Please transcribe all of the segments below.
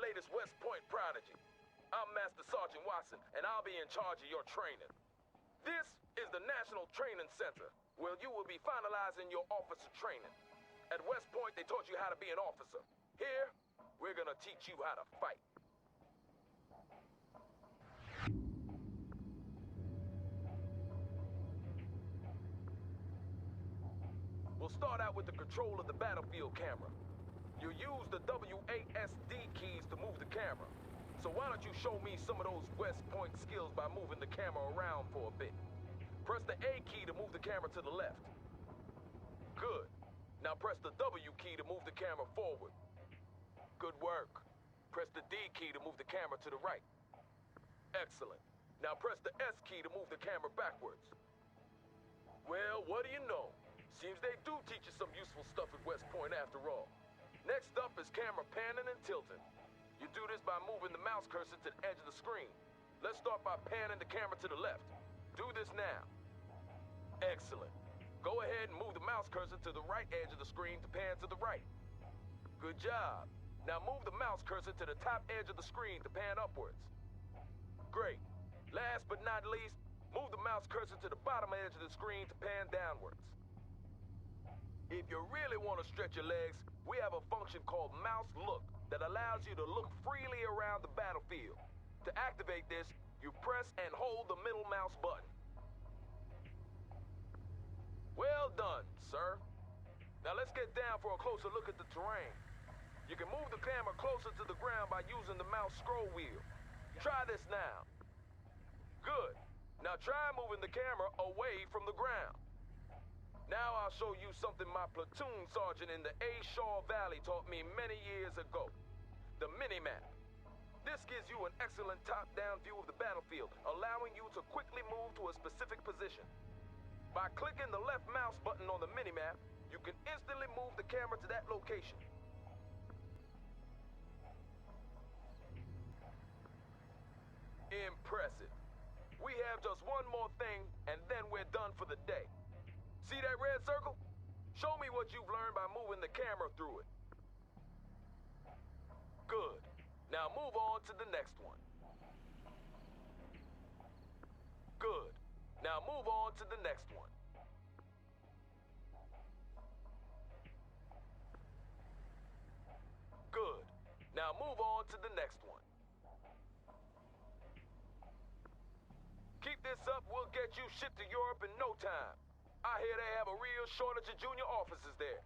latest West Point prodigy. I'm Master Sergeant Watson, and I'll be in charge of your training. This is the National Training Center, where you will be finalizing your officer training. At West Point, they taught you how to be an officer. Here, we're gonna teach you how to fight. We'll start out with the control of the battlefield camera. You use the WASD keys to move the camera. So why don't you show me some of those West Point skills by moving the camera around for a bit. Press the A key to move the camera to the left. Good. Now press the W key to move the camera forward. Good work. Press the D key to move the camera to the right. Excellent. Now press the S key to move the camera backwards. Well, what do you know? Seems they do teach you some useful stuff at West Point after all. Next up is camera panning and tilting. You do this by moving the mouse cursor to the edge of the screen. Let's start by panning the camera to the left. Do this now. Excellent. Go ahead and move the mouse cursor to the right edge of the screen to pan to the right. Good job. Now move the mouse cursor to the top edge of the screen to pan upwards. Great. Last but not least, move the mouse cursor to the bottom edge of the screen to pan downwards. If you really want to stretch your legs, we have a function called Mouse Look that allows you to look freely around the battlefield. To activate this, you press and hold the middle mouse button. Well done, sir. Now let's get down for a closer look at the terrain. You can move the camera closer to the ground by using the mouse scroll wheel. Try this now. Good. Now try moving the camera away from the ground. Now I'll show you something my platoon sergeant in the A. Shaw Valley taught me many years ago. The mini-map. This gives you an excellent top-down view of the battlefield, allowing you to quickly move to a specific position. By clicking the left mouse button on the mini-map, you can instantly move the camera to that location. Impressive. We have just one more thing, and then we're done for the day. See that red circle? Show me what you've learned by moving the camera through it. Good. Now move on to the next one. Good. Now move on to the next one. Good. Now move on to the next one. Keep this up, we'll get you shipped to Europe in no time. I hear they have a real shortage of junior officers there.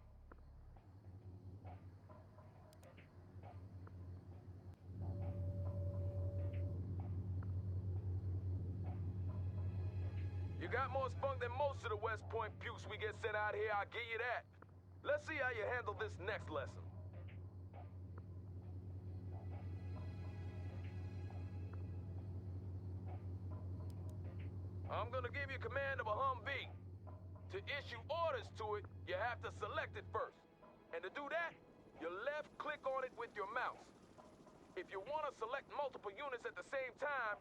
You got more spunk than most of the West Point pukes we get sent out here, I'll give you that. Let's see how you handle this next lesson. I'm gonna give you command of a Humvee. To issue orders to it, you have to select it first. And to do that, you left click on it with your mouse. If you want to select multiple units at the same time,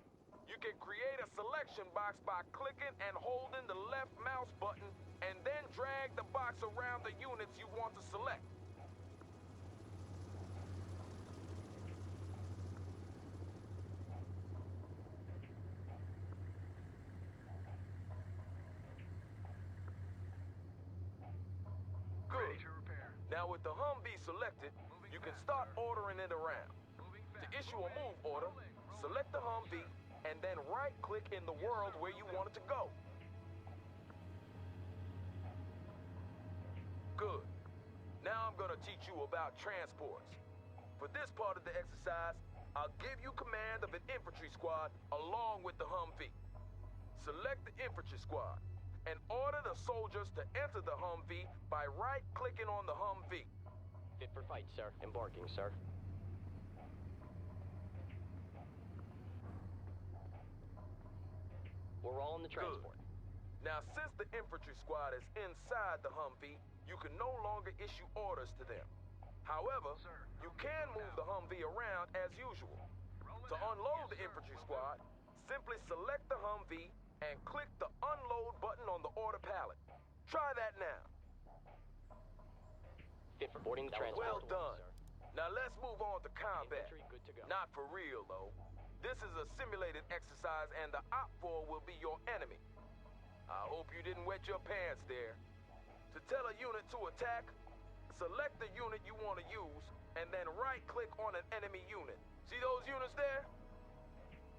you can create a selection box by clicking and holding the left mouse button and then drag the box around the units you want to select. Good. Now with the Humvee selected, you can start ordering it around. To issue a move order, select the Humvee and then right-click in the world where you want it to go. Good. Now I'm gonna teach you about transports. For this part of the exercise, I'll give you command of an infantry squad along with the Humvee. Select the infantry squad and order the soldiers to enter the Humvee by right-clicking on the Humvee. Fit for fight, sir. Embarking, sir. We're all in the transport. Good. Now, since the infantry squad is inside the Humvee, you can no longer issue orders to them. However, you can move the Humvee around as usual. To unload the infantry squad, simply select the Humvee and click the unload button on the order pallet. Try that now. Fit for boarding the transport. Well done. Now let's move on to combat. Infantry good to go. Not for real, though. This is a simulated exercise, and the Op-4 will be your enemy. I hope you didn't wet your pants there. To tell a unit to attack, select the unit you want to use, and then right-click on an enemy unit. See those units there?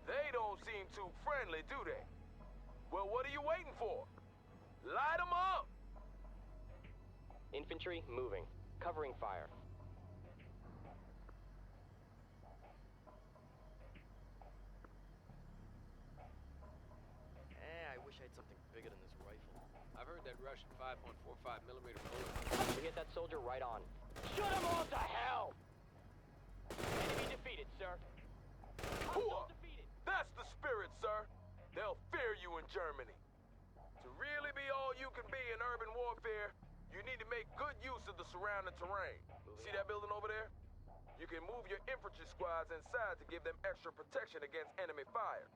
They don't seem too friendly, do they? Well, what are you waiting for? Light them up! Infantry moving. Covering fire. I wish I had something bigger than this rifle. I've heard that Russian 5.45 millimeter bullet. We get that soldier right on. Shoot him all to hell! Enemy defeated, sir. Hostile defeated. That's the spirit, sir. They'll fear you in Germany. To really be all you can be in urban warfare, you need to make good use of the surrounding terrain. See that building over there? You can move your infantry squads inside to give them extra protection against enemy fire.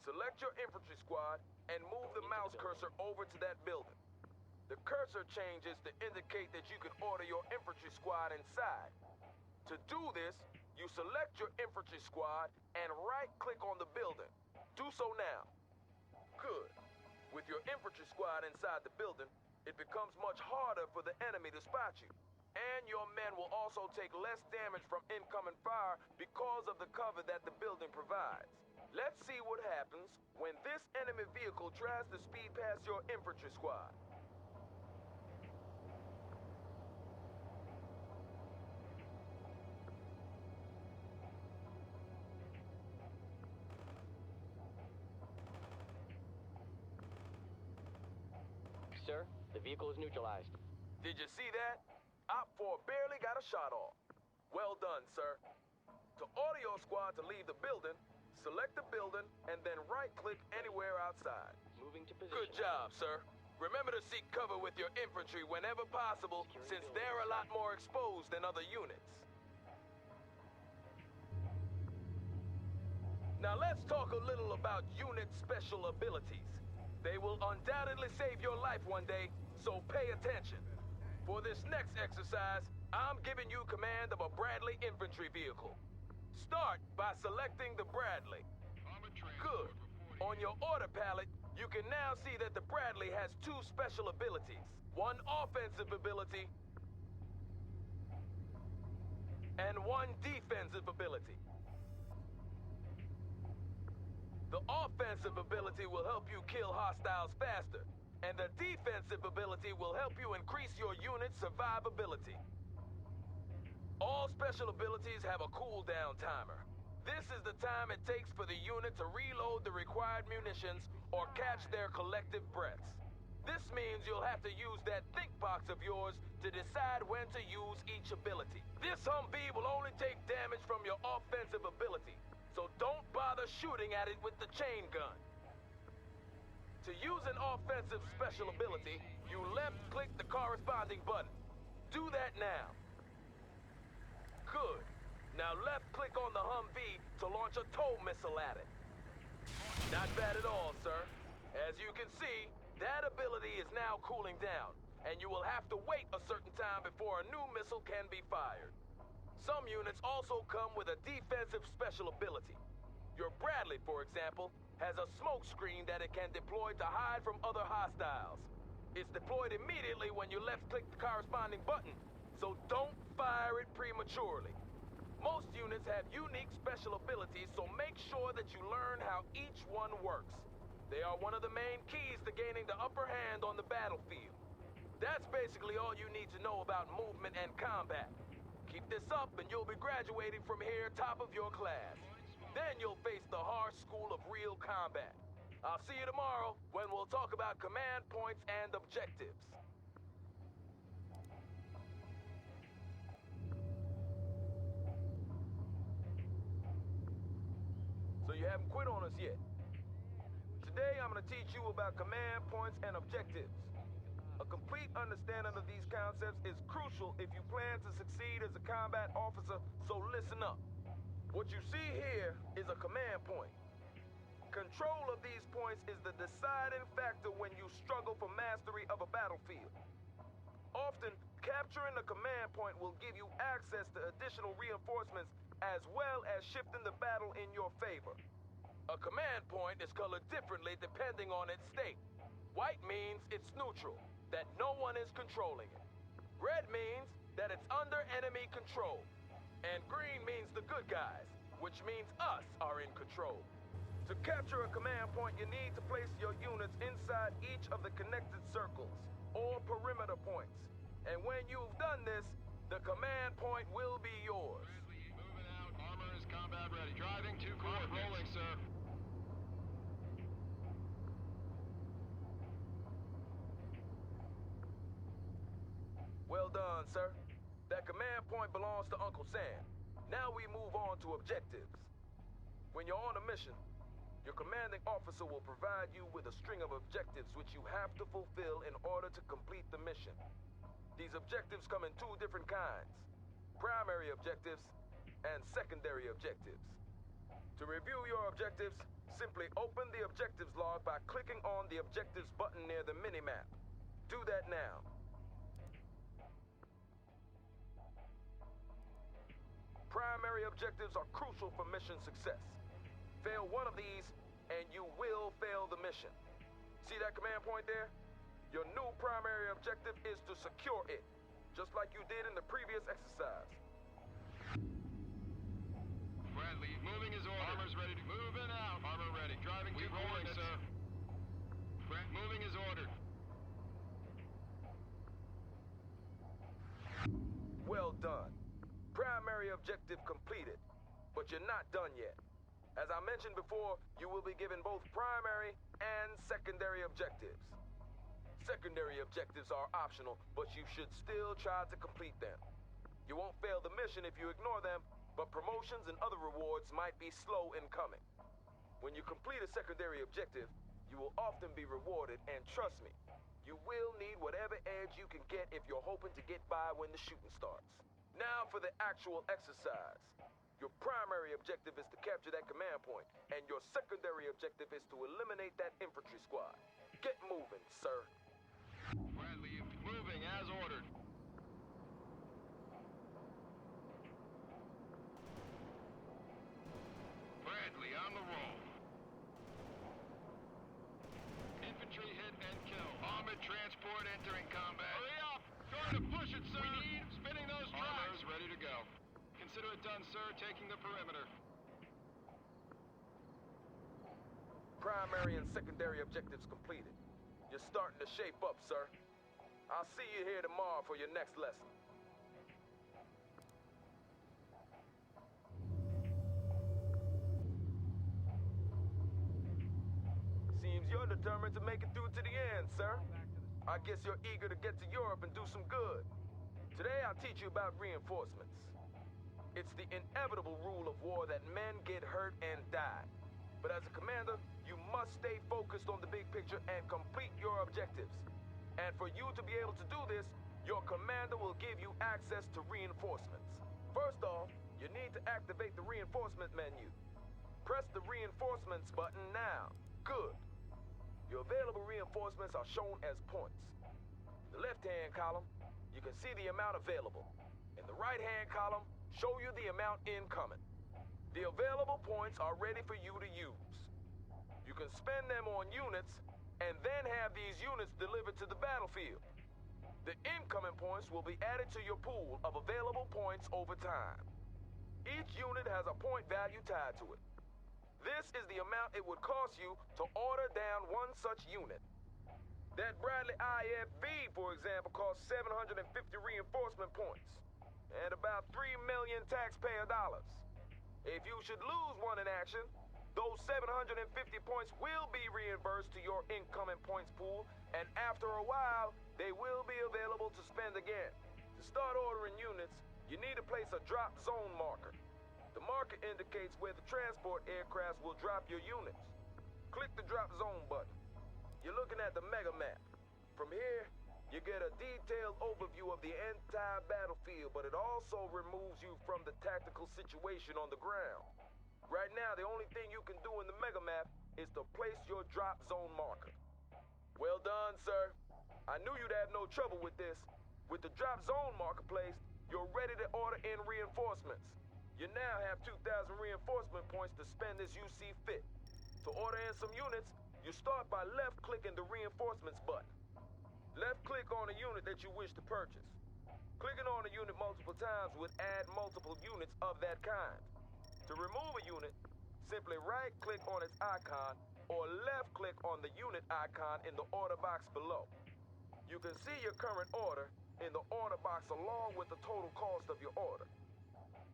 Select your infantry squad and move the mouse cursor over to that building. The cursor changes to indicate that you can order your infantry squad inside. To do this, you select your infantry squad and right-click on the building. Do so now. Good. With your infantry squad inside the building, it becomes much harder for the enemy to spot you. And your men will also take less damage from incoming fire because of the cover that the building provides. Let's see what happens when this enemy vehicle tries to speed past your infantry squad. Sir, the vehicle is neutralized. Did you see that? Op-4 barely got a shot off. Well done, sir. To order your squad to leave the building, select the building and then right-click anywhere outside. Moving to position. Good job, sir. Remember to seek cover with your infantry whenever possible, since they're a lot more exposed than other units. Now let's talk a little about unit special abilities. They will undoubtedly save your life one day, so pay attention. For this next exercise, I'm giving you command of a Bradley infantry vehicle. Start by selecting the Bradley. Good. On your order palette, you can now see that the Bradley has two special abilities. One offensive ability and one defensive ability. The offensive ability will help you kill hostiles faster, and the defensive ability will help you increase your unit's survivability. All special abilities have a cooldown timer. This is the time it takes for the unit to reload the required munitions or catch their collective breaths. This means you'll have to use that think box of yours to decide when to use each ability. This Humvee will only take damage from your offensive ability, so don't bother shooting at it with the chain gun. To use an offensive special ability, you left-click the corresponding button. Do that now. Good. Now left-click on the Humvee to launch a tow missile at it. Not bad at all, sir. As you can see, that ability is now cooling down, and you will have to wait a certain time before a new missile can be fired. Some units also come with a defensive special ability. Your Bradley, for example, has a smoke screen that it can deploy to hide from other hostiles. It's deployed immediately when you left-click the corresponding button, so don't fire it prematurely. Most units have unique special abilities, so make sure that you learn how each one works. They are one of the main keys to gaining the upper hand on the battlefield. That's basically all you need to know about movement and combat. Keep this up and you'll be graduating from here top of your class. Then you'll face the harsh school of real combat. I'll see you tomorrow when we'll talk about command points and objectives. So you haven't quit on us yet. Today I'm going to teach you about command points and objectives. A complete understanding of these concepts is crucial if you plan to succeed as a combat officer, so listen up. What you see here is a command point. Control of these points is the deciding factor when you struggle for mastery of a battlefield. Often, Capturing the command point will give you access to additional reinforcements as well as shifting the battle in your favor. A command point is colored differently depending on its state. White means it's neutral, that no one is controlling it. Red means that it's under enemy control. And green means the good guys, which means us are in control. To capture a command point, you need to place your units inside each of the connected circles, or perimeter points. And when you've done this, the command point will be yours. Bradley, moving out. Armor is combat ready. Driving to coordinates. Rolling, sir. Well done, sir. That command point belongs to Uncle Sam. Now we move on to objectives. When you're on a mission, your commanding officer will provide you with a string of objectives which you have to fulfill in order to complete the mission. These objectives come in two different kinds: primary objectives and secondary objectives. To review your objectives, simply open the objectives log by clicking on the objectives button near the minimap. Do that now. Primary objectives are crucial for mission success. Fail one of these, and you will fail the mission. See that command point there? Your new primary objective is to secure it, just like you did in the previous exercise. Bradley, moving his order. Armor's ready to moving out. Armor ready. Driving to coordinates, sir. Moving is ordered. Well done. Primary objective completed, but you're not done yet. As I mentioned before, you will be given both primary and secondary objectives. Secondary objectives are optional, but you should still try to complete them. You won't fail the mission if you ignore them, but promotions and other rewards might be slow in coming. When you complete a secondary objective, you will often be rewarded, and trust me, you will need whatever edge you can get if you're hoping to get by when the shooting starts. Now for the actual exercise. Your primary objective is to capture that command point, and your secondary objective is to eliminate that infantry squad. Get moving, sir. Bradley, moving as ordered. Bradley on the roll. Infantry hit and kill. Armored transport entering combat. Hurry up! Trying to push it, sir. We need spinning those tracks. Armor's ready to go. Consider it done, sir. Taking the perimeter. Primary and secondary objectives completed. You're starting to shape up, sir. I'll see you here tomorrow for your next lesson. Seems you're determined to make it through to the end, sir. I guess you're eager to get to Europe and do some good. Today I'll teach you about reinforcements. It's the inevitable rule of war that men get hurt and die. But as a commander, you must stay focused on the big picture and complete your objectives. And for you to be able to do this, your commander will give you access to reinforcements. First off, you need to activate the reinforcement menu. Press the reinforcements button now. Good. Your available reinforcements are shown as points. In the left-hand column, you can see the amount available. In the right-hand column, show you the amount incoming. The available points are ready for you to use. You can spend them on units and then have these units delivered to the battlefield. The incoming points will be added to your pool of available points over time. Each unit has a point value tied to it. This is the amount it would cost you to order down one such unit. That Bradley IFV, for example, costs 750 reinforcement points and about 3 million taxpayer dollars. If you should lose one in action, those 750 points will be reimbursed to your incoming points pool, and after a while, they will be available to spend again. To start ordering units, you need to place a drop zone marker. The marker indicates where the transport aircrafts will drop your units. Click the drop zone button. You're looking at the mega map. From here, you get a detailed overview of the entire battlefield, but it also removes you from the tactical situation on the ground. Right now, the only thing you can do in the mega map is to place your drop zone marker. Well done, sir. I knew you'd have no trouble with this, With the drop zone marker placed, you're ready to order in reinforcements. You now have 2,000 reinforcement points to spend as you see fit. To order in some units, you start by left-clicking the reinforcements button. Left-click on a unit that you wish to purchase. Clicking on a unit multiple times would add multiple units of that kind. To remove a unit, simply right-click on its icon or left-click on the unit icon in the order box below. You can see your current order in the order box along with the total cost of your order.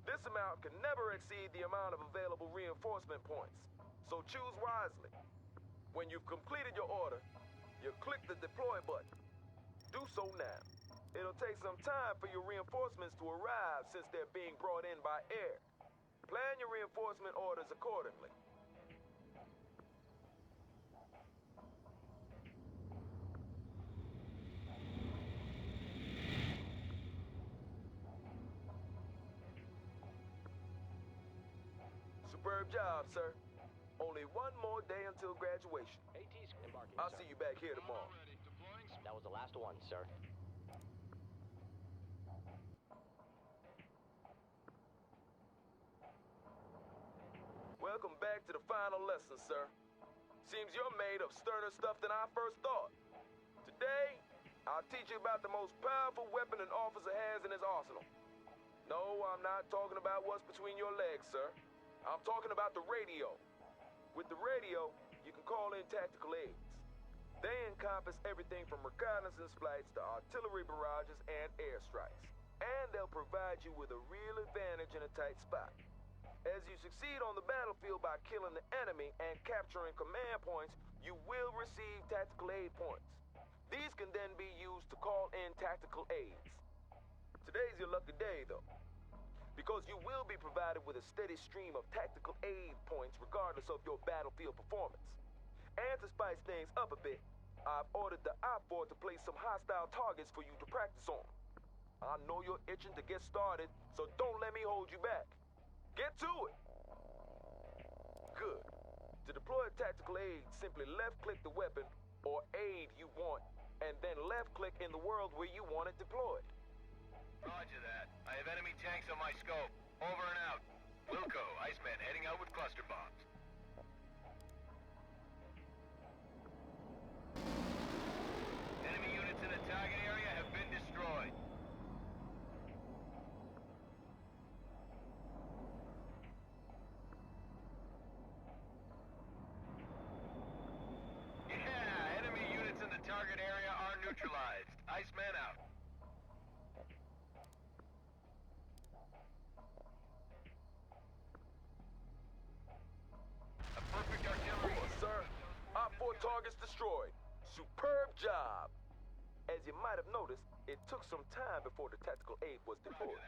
This amount can never exceed the amount of available reinforcement points, so choose wisely. When you've completed your order, you click the deploy button. Do so now. It'll take some time for your reinforcements to arrive since they're being brought in by air. Plan your reinforcement orders accordingly. Superb job, sir. Only one more day until graduation. AT's embarking, I'll sir. see you back here tomorrow. Ready. Deploying. That was the last one, sir. Welcome back to the final lesson, sir. Seems you're made of sterner stuff than I first thought. Today, I'll teach you about the most powerful weapon an officer has in his arsenal. No, I'm not talking about what's between your legs, sir. I'm talking about the radio. With the radio, you can call in tactical aids. They encompass everything from reconnaissance flights to artillery barrages and airstrikes. And they'll provide you with a real advantage in a tight spot. As you succeed on the battlefield by killing the enemy and capturing command points, you will receive tactical aid points. These can then be used to call in tactical aids. Today's your lucky day, though, because you will be provided with a steady stream of tactical aid points regardless of your battlefield performance. And to spice things up a bit, I've ordered the I-4 to place some hostile targets for you to practice on. I know you're itching to get started, so don't let me hold you back. Get to it! Good. To deploy a tactical aid, simply left-click the weapon or aid you want, and then left-click in the world where you want it deployed. Roger that. I have enemy tanks on my scope. Over and out. Wilco, Iceman heading out with cluster bombs. Enemy units in the target area have been destroyed. Yeah, enemy units in the target area are neutralized. Iceman out. A perfect artillery. Sir, I-4 targets destroyed. Superb job. As you might have noticed, it took some time before the tactical aid was deployed.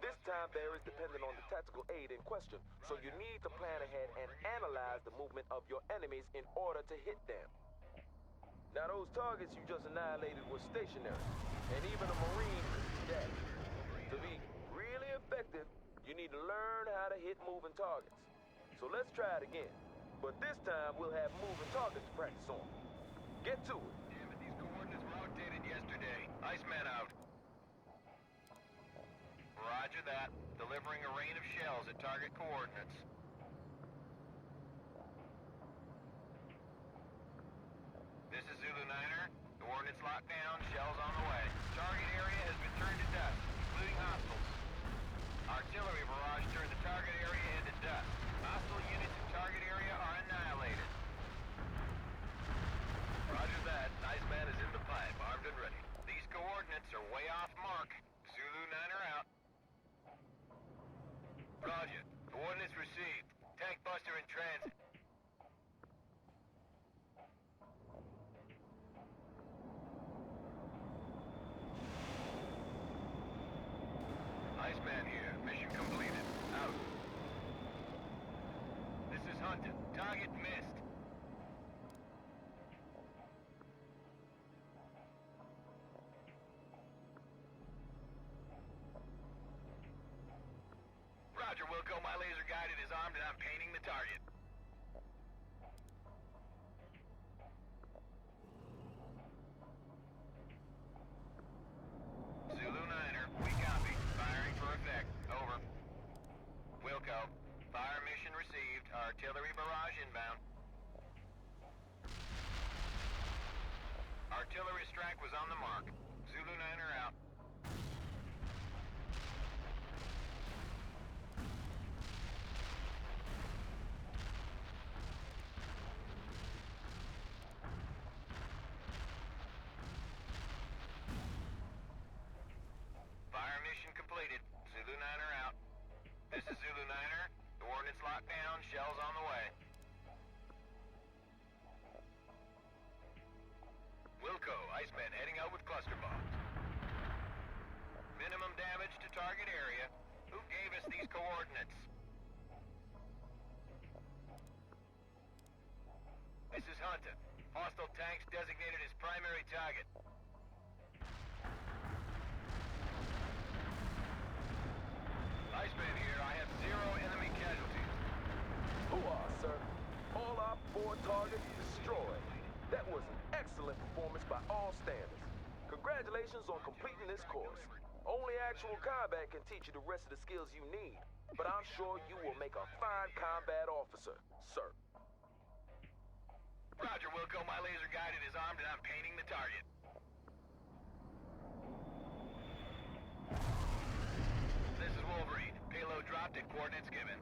This time there is dependent on the tactical aid in question, so you need to plan ahead and analyze the movement of your enemies in order to hit them. Now those targets you just annihilated were stationary, and even a Marine could do that. To be really effective, you need to learn how to hit moving targets. So let's try it again. But this time we'll have moving targets to practice on. Get to it. Damn it, these coordinates were outdated yesterday. Iceman out. Roger that. Delivering a rain of shells at target coordinates. This is Zulu Niner. Coordinates locked down, shells on the way. Target area has been turned to dust, including hostiles. Artillery barrage turned the target area into dust. Hostile units in target area are annihilated. Roger that. Iceman is in the pipe, armed and ready. These coordinates are way off mark. Zulu Niner out. Roger. Coordinates received. Tank buster in transit. Iceman here. Mission completed. Out. This is Hunter. Target missed. Roger, Wilco. My laser guided is armed and I'm painting the target. tanks designated as primary target. Iceman here. I have 0 enemy casualties. Hoo-ah, sir. All our 4 targets destroyed. That was an excellent performance by all standards. Congratulations on completing this course. Only actual combat can teach you the rest of the skills you need, but I'm sure you will make a fine combat officer, sir. Roger, Wilco. My laser guided is armed and I'm painting the target. This is Wolverine. Payload dropped at coordinates given.